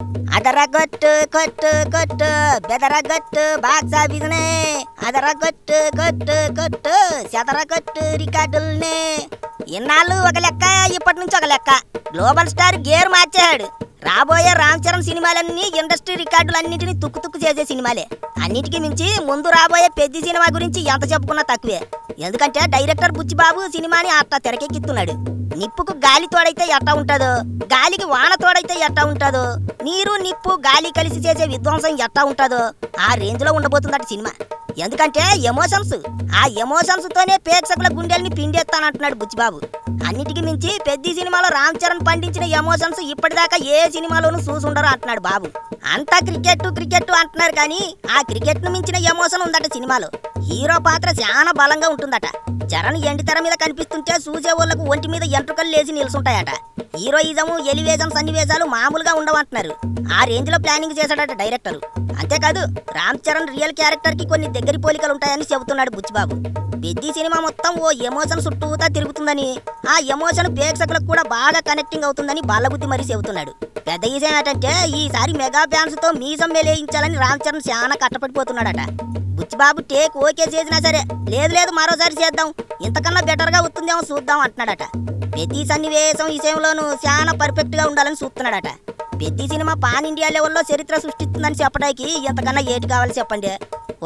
అదరగొట్టు కొట్టు కొట్టు బెదరగొట్టు బాక్స్ ఆఫీసునే అదరగొట్టు కొట్టు కొట్టు చెదరగొట్టు రికార్డుల్నే. ఇన్నాళ్ళు ఒక లెక్క, ఇప్పటి నుంచి ఒక లెక్క. గ్లోబల్ స్టార్ గేర్ మార్చేశాడు. రాబోయే రామ్ చరణ్ సినిమాలన్నీ ఇండస్ట్రీ రికార్డులన్నింటినీ తుక్కు చేసే సినిమాలే. అన్నిటికీ మించి ముందు రాబోయే పెద్ద సినిమా గురించి ఎంత చెప్పుకున్నా తక్కువే. ఎందుకంటే డైరెక్టర్ బుచ్చిబాబు సినిమాని అట్టా తెరకెక్కిస్తున్నాడు. నిప్పుకు గాలి తోడైతే ఎట్టా ఉంటుందో, గాలికి వాన తోడైతే ఎట్టా ఉంటుందో, నీరు నిప్పు గాలి కలిసి చేసే విధ్వంసం ఎట్టా ఉంటుందో ఆ రేంజ్లో ఉండబోతుందట సినిమా. ఎందుకంటే ఎమోషన్స్, ఆ ఎమోషన్స్ తోనే ప్రేక్షకుల గుండెల్ని పిండేస్తానంటున్నాడు బుచ్చిబాబు. అన్నిటికీ మించి పెద్ద సినిమాలో రామ్ చరణ్ పండించిన ఎమోషన్స్ ఇప్పటిదాకా ఏ సినిమాలోనూ చూసుండరు అంటున్నాడు బాబు. అంతా క్రికెట్ అంటున్నారు కానీ ఆ క్రికెట్ ను మించిన ఎమోషన్ ఉందట సినిమాలో. హీరో పాత్ర చాలా బలంగా ఉంటుందట. చరణ్ ఎండితెర మీద కనిపిస్తుంటే చూసే వాళ్ళకు ఒంటి మీద ఎంట్రుకలు లేచి నిలుచుంటాయట. హీరోయిజము ఎలివేషన్ సన్నివేశాలు మామూలుగా ఉండవంటున్నారు. ఆ రేంజ్ లో ప్లానింగ్ చేశాడట డైరెక్టర్. అంతేకాదు రామ్ చరణ్ రియల్ క్యారెక్టర్ కి కొన్ని దగ్గర పోలికలు ఉంటాయని చెబుతున్నాడు బుచ్చిబాబు. పెద్ద సినిమా మొత్తం ఓ ఎమోషన్ చుట్టూతా తిరుగుతుందని, ఆ ఎమోషన్ ప్రేక్షకులకు కూడా బాగా కనెక్టింగ్ అవుతుందని బాలబుద్ధి మరీ చెబుతున్నాడు. పెద్ద విషయం ఏంటంటే ఈసారి మెగా ఫ్యాన్స్ తో మీసం మెలేయించాలని రామ్ చరణ్ చాలా కట్టపడిపోతున్నాడట. బుచ్చిబాబు టేక్ ఓకే చేసినా సరే లేదు మరోసారి చేద్దాం, ఇంతకన్నా బెటర్ గా వస్తుందేమో చూద్దాం అంటున్నాడట. ప్రతి సన్నివేశం విషయంలోనూ చాలా పర్ఫెక్ట్ గా ఉండాలని చూస్తున్నాడట. పెద్ద సినిమా పాన్ ఇండియా లెవెల్లో చరిత్ర సృష్టిస్తుందని చెప్పడానికి ఎంతకన్నా ఏటి కావాలి చెప్పండి.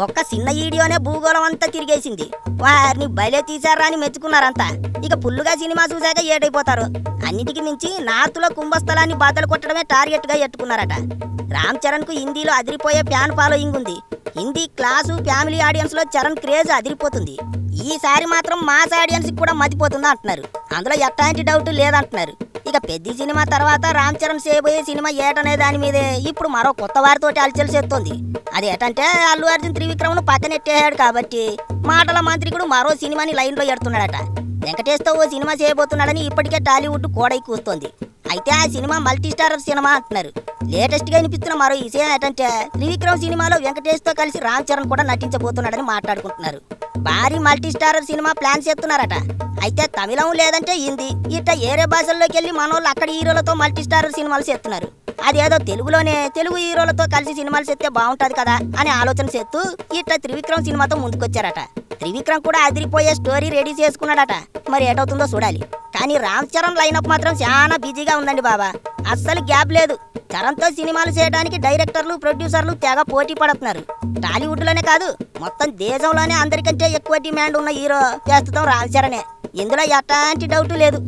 ఒక్క చిన్న వీడియోనే భూగోళం అంతా తిరిగేసింది. వారిని బయలే తీశారా అని మెచ్చుకున్నారంతా. ఇక పుల్లుగా సినిమా చూశాక ఏటైపోతారు. అన్నిటికీ మించి నార్త్ లో కుంభస్థలాన్ని బద్దలు కొట్టడమే టార్గెట్ గా ఎట్టుకున్నారట. రామ్ చరణ్ కు హిందీలో అదిరిపోయే ఫ్యాన్ ఫాలోయింగ్ ఉంది. హిందీ క్లాసు ఫ్యామిలీ ఆడియన్స్ లో చరణ్ క్రేజ్ అదిరిపోతుంది. ఈసారి మాత్రం మాస్ ఆడియన్స్ కూడా మతిపోతుందా అంటున్నారు. అందులో ఎట్లాంటి డౌట్ లేదంటున్నారు. ఇక పెద్ద సినిమా తర్వాత రామ్ చరణ్ చేయబోయే సినిమా ఏటనే దాని మీదే ఇప్పుడు మరో కొత్త వారితోటి అలచల్ చేస్తోంది. అదేటంటే అల్లు అర్జున్ త్రివిక్రమ్ ను పక్కనెట్టేశాడు కాబట్టి మాటల మంత్రికుడు మరో సినిమాని లైన్ లో ఎడుతున్నాడట. వెంకటేష్ తో ఓ సినిమా చేయబోతున్నాడని ఇప్పటికే టాలీవుడ్ కోడై కూస్తోంది. అయితే ఆ సినిమా మల్టీ స్టారర్ సినిమా అంటున్నారు. లేటెస్ట్ గా వినిపిస్తున్న మరో విషయం ఏంటంటే త్రివిక్రమ్ సినిమాలో వెంకటేష్ తో కలిసి రామ్ చరణ్ కూడా నటించబోతున్నాడని మాట్లాడుకుంటున్నారు. భారీ మల్టీ స్టారర్ సినిమా ప్లాన్ చేస్తున్నారట. అయితే తమిళం లేదంటే హిందీ ఇట్ట ఏరే భాషల్లోకి వెళ్ళి మనోళ్ళు అక్కడ హీరోలతో మల్టీ స్టారర్ సినిమాలు చేస్తున్నారు. అదేదో తెలుగులోనే తెలుగు హీరోలతో కలిసి సినిమాలు చేస్తే బాగుంటది కదా అని ఆలోచన చేస్తూ ఇట్ట త్రివిక్రమ్ సినిమాతో ముందుకొచ్చారట. త్రివిక్రమ్ కూడా అదిరిపోయే స్టోరీ రెడీ చేసుకున్నాడట. మరి ఏటవుతుందో చూడాలి. కానీ రామ్ చరణ్ లైనప్ మాత్రం చాలా బిజీగా ఉందండి బాబా. అస్సలు గ్యాప్ లేదు. చరణ్ తో సినిమాలు చేయడానికి డైరెక్టర్లు ప్రొడ్యూసర్లు తెగ పోటీ పడుతున్నారు. టాలీవుడ్ లోనే కాదు మొత్తం దేశంలోనే అందరికంటే ఎక్కువ డిమాండ్ ఉన్న హీరో ప్రస్తుతం రామ్ చరణే. ఇందులో ఎట్లాంటి డౌట్ లేదు.